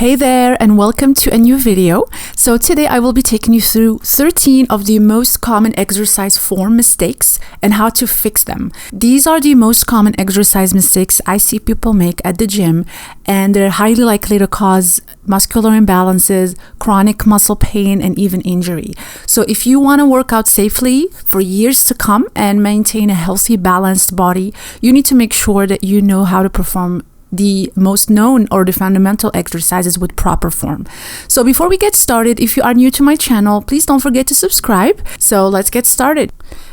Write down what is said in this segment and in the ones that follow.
Hey there and welcome to a new video. So today I will be taking you through 13 of the most common exercise form mistakes and how to fix them. These are the most common exercise mistakes I see people make at the gym, and they're highly likely to cause muscular imbalances, chronic muscle pain, and even injury. So if you want to work out safely for years to come and maintain a healthy, balanced body, you need to make sure that you know how to perform the most known or the fundamental exercises with proper form. So before we get started, if you are new to my channel, please don't forget to subscribe. So let's get started.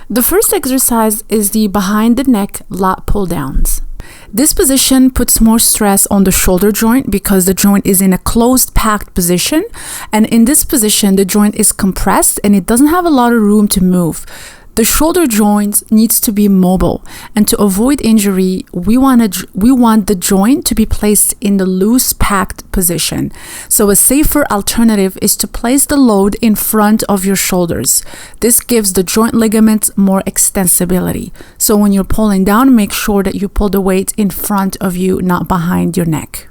The first exercise is the behind the neck lat pull downs. This position puts more stress on the shoulder joint because the joint is in a closed, packed position, and in this position the joint is compressed and it doesn't have a lot of room to move. The shoulder joint needs to be mobile, and to avoid injury, we want the joint to be placed in the loose, packed position. So a safer alternative is to place the load in front of your shoulders. This gives the joint ligaments more extensibility. So when you're pulling down, make sure that you pull the weight in front of you, not behind your neck.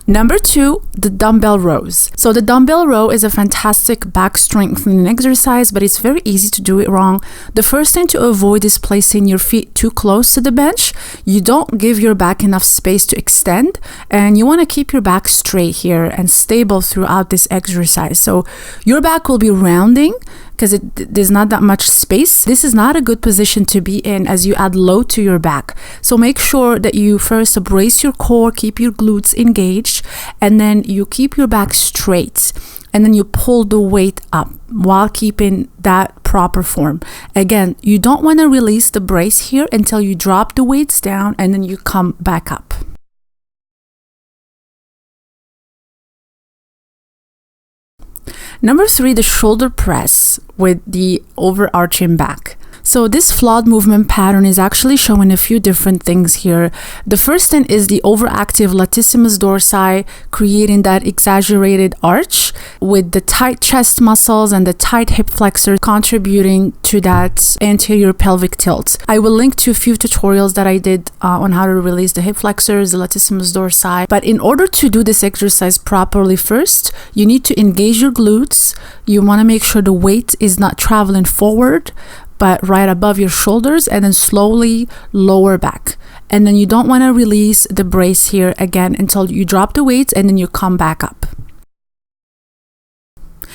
Number 2, the dumbbell rows. So the dumbbell row is a fantastic back strengthening exercise, but it's very easy to do it wrong. The first thing to avoid is placing your feet too close to the bench. You don't give your back enough space to extend, and you want to keep your back straight here and stable throughout this exercise. So your back will be rounding because there's not that much space. This is not a good position to be in as you add load to your back. So make sure that you first brace your core, keep your glutes engaged, and then you keep your back straight, and then you pull the weight up while keeping that proper form. Again, you don't want to release the brace here until you drop the weights down and then you come back up. Number 3, the shoulder press with the overarching back. So this flawed movement pattern is actually showing a few different things here. The first thing is the overactive latissimus dorsi, creating that exaggerated arch with the tight chest muscles and the tight hip flexor contributing to that anterior pelvic tilt. I will link to a few tutorials that I did on how to release the hip flexors, the latissimus dorsi. But in order to do this exercise properly, first, you need to engage your glutes. You want to make sure the weight is not traveling forward, but right above your shoulders, and then slowly lower back. And then you don't want to release the brace here again until you drop the weights and then you come back up.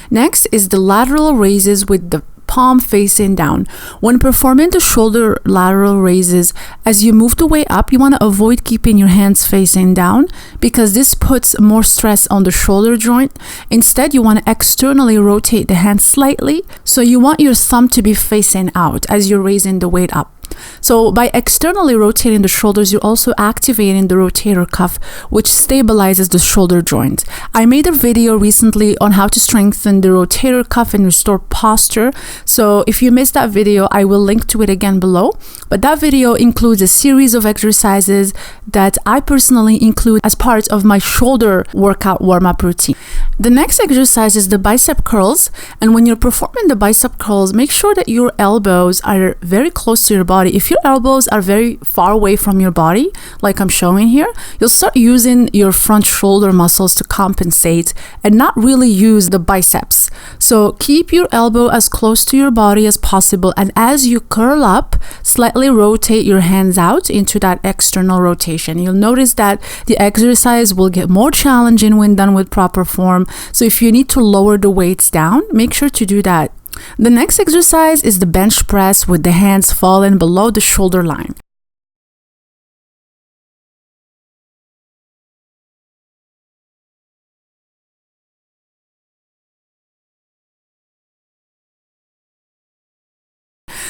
Next is the lateral raises with the palm facing down. When performing the shoulder lateral raises, as you move the weight up, you want to avoid keeping your hands facing down because this puts more stress on the shoulder joint. Instead, you want to externally rotate the hands slightly. So you want your thumb to be facing out as you're raising the weight up. So by externally rotating the shoulders, you're also activating the rotator cuff, which stabilizes the shoulder joint. I made a video recently on how to strengthen the rotator cuff and restore posture. So if you missed that video, I will link to it again below. But that video includes a series of exercises that I personally include as part of my shoulder workout warm-up routine. The next exercise is the bicep curls. And when you're performing the bicep curls, make sure that your elbows are very close to your body. If your elbows are very far away from your body, like I'm showing here, you'll start using your front shoulder muscles to compensate and not really use the biceps. So keep your elbow as close to your body as possible, and as you curl up, slightly rotate your hands out into that external rotation. You'll notice that the exercise will get more challenging when done with proper form. So if you need to lower the weights down, make sure to do that. The next exercise is the bench press with the hands falling below the shoulder line.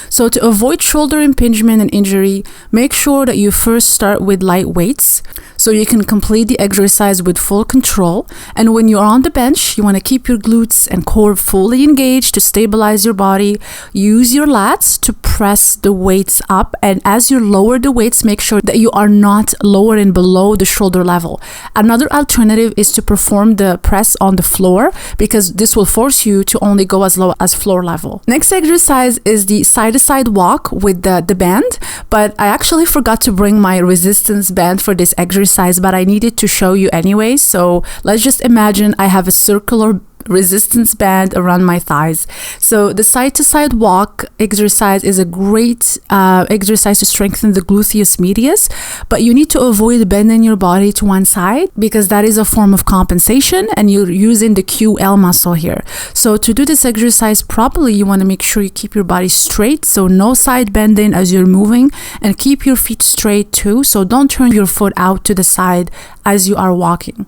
So to avoid shoulder impingement and injury, make sure that you first start with light weights. so you can complete the exercise with full control. And when you're on the bench, you want to keep your glutes and core fully engaged to stabilize your body. Use your lats to press the weights up, and as you lower the weights, make sure that you are not lowering below the shoulder level. Another alternative is to perform the press on the floor, because this will force you to only go as low as floor level. Next exercise is the side-to-side walk with the band, but I actually forgot to bring my resistance band for this exercise, but I needed to show you anyway. So let's just imagine I have a circular resistance band around my thighs. So the side-to-side walk exercise is a great exercise to strengthen the gluteus medius, but you need to avoid bending your body to one side, because that is a form of compensation and you're using the QL muscle here. So to do this exercise properly, you want to make sure you keep your body straight, so no side bending as you're moving, and keep your feet straight too, so don't turn your foot out to the side as you are walking.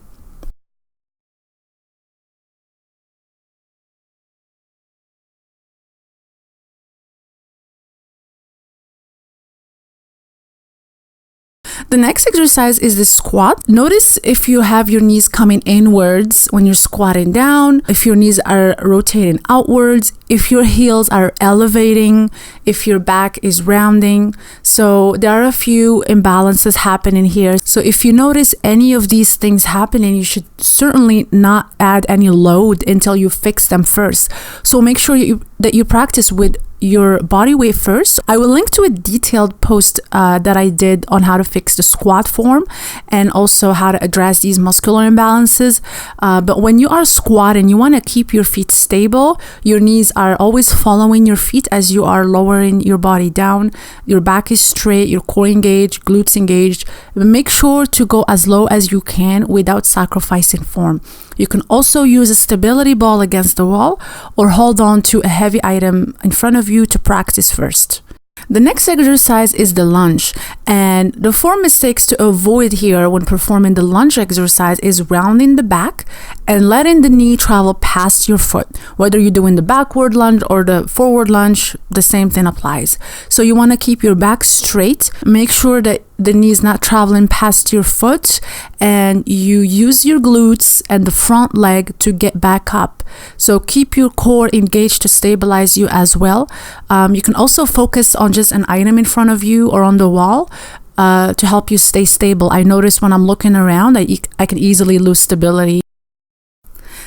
The next exercise is the squat. Notice if you have your knees coming inwards when you're squatting down, if your knees are rotating outwards, if your heels are elevating, if your back is rounding. So there are a few imbalances happening here. So if you notice any of these things happening, you should certainly not add any load until you fix them first. So make sure that you practice with your body weight first. I will link to a detailed post that I did on how to fix the squat form and also how to address these muscular imbalances. But when you are squatting, you want to keep your feet stable. Your knees are always following your feet as you are lowering your body down. Your back is straight, your core engaged, glutes engaged. Make sure to go as low as you can without sacrificing form. You can also use a stability ball against the wall or hold on to a heavy item in front of you to practice first. The next exercise is the lunge, and the 4 mistakes to avoid here when performing the lunge exercise is rounding the back and letting the knee travel past your foot. Whether you're doing the backward lunge or the forward lunge, the same thing applies. So you want to keep your back straight, make sure that the knee is not traveling past your foot, and you use your glutes and the front leg to get back up. So keep your core engaged to stabilize you as well. You can also focus on just an item in front of you or on the wall to help you stay stable. I notice when I'm looking around, I can easily lose stability.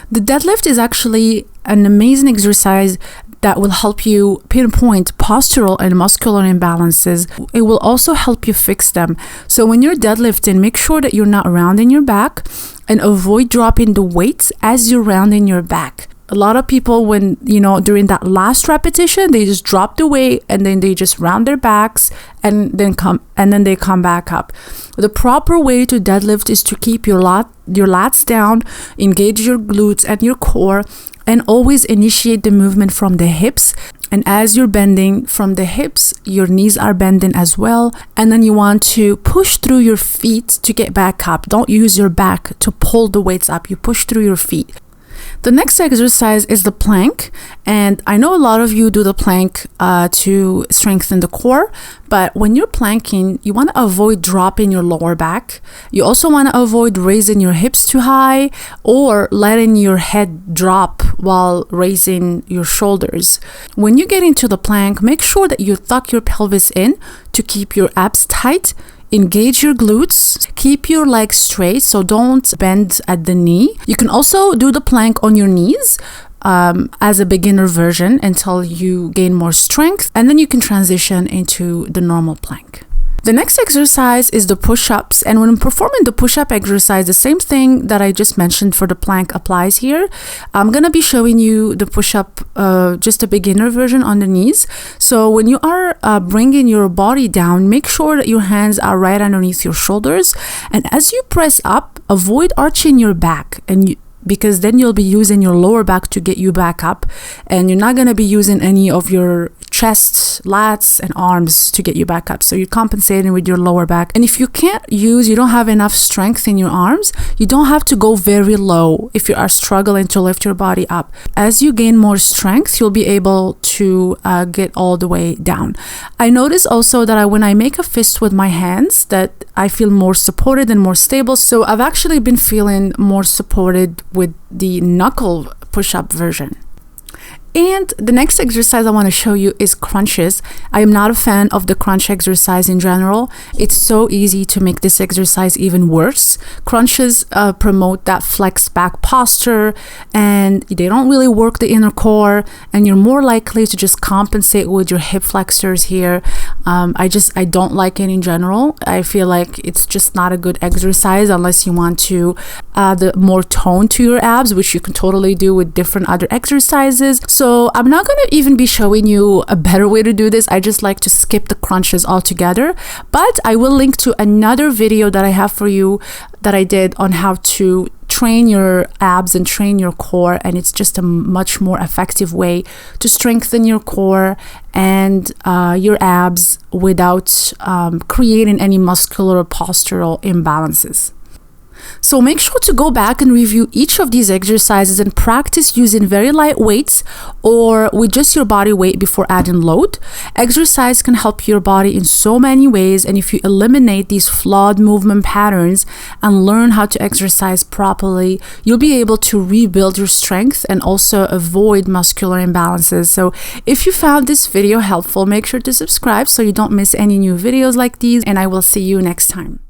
The deadlift is actually an amazing exercise that will help you pinpoint postural and muscular imbalances. It will also help you fix them. So when you're deadlifting, make sure that you're not rounding your back and avoid dropping the weights as you're rounding your back. A lot of people, when, during that last repetition, they just drop the weight and then they just round their backs and then they come back up. The proper way to deadlift is to keep your lats down, engage your glutes and your core, and always initiate the movement from the hips. And as you're bending from the hips, your knees are bending as well. And then you want to push through your feet to get back up. Don't use your back to pull the weights up. You push through your feet. The next exercise is the plank, and I know a lot of you do the plank to strengthen the core, but when you're planking, you want to avoid dropping your lower back. You also want to avoid raising your hips too high or letting your head drop while raising your shoulders. When you get into the plank, make sure that you tuck your pelvis in to keep your abs tight. Engage your glutes, keep your legs straight, so don't bend at the knee. You can also do the plank on your knees as a beginner version until you gain more strength, and then you can transition into the normal plank. The next exercise is the push-ups, and when performing the push-up exercise, the same thing that I just mentioned for the plank applies here. I'm going to be showing you the push-up, just a beginner version on the knees. So when you are bringing your body down, make sure that your hands are right underneath your shoulders, and as you press up, avoid arching your back, because then you'll be using your lower back to get you back up, and you're not going to be using any of your chest, lats, and arms to get you back up. So you're compensating with your lower back. And if you don't have enough strength in your arms, you don't have to go very low if you are struggling to lift your body up. As you gain more strength, you'll be able to get all the way down. I notice also that when I make a fist with my hands, that I feel more supported and more stable. So I've actually been feeling more supported with the knuckle push-up version. And the next exercise I want to show you is crunches. I am not a fan of the crunch exercise in general. It's so easy to make this exercise even worse. Crunches promote that flexed back posture, and they don't really work the inner core, and you're more likely to just compensate with your hip flexors here. I don't like it in general. I feel like it's just not a good exercise unless you want to add more tone to your abs, which you can totally do with different other exercises. So I'm not going to even be showing you a better way to do this. I just like to skip the crunches altogether. But I will link to another video that I have for you that I did on how to train your abs and train your core, and it's just a much more effective way to strengthen your core and your abs without creating any muscular or postural imbalances. So make sure to go back and review each of these exercises and practice using very light weights or with just your body weight before adding load. Exercise can help your body in so many ways, and if you eliminate these flawed movement patterns and learn how to exercise properly, you'll be able to rebuild your strength and also avoid muscular imbalances. So if you found this video helpful, make sure to subscribe so you don't miss any new videos like these, and I will see you next time.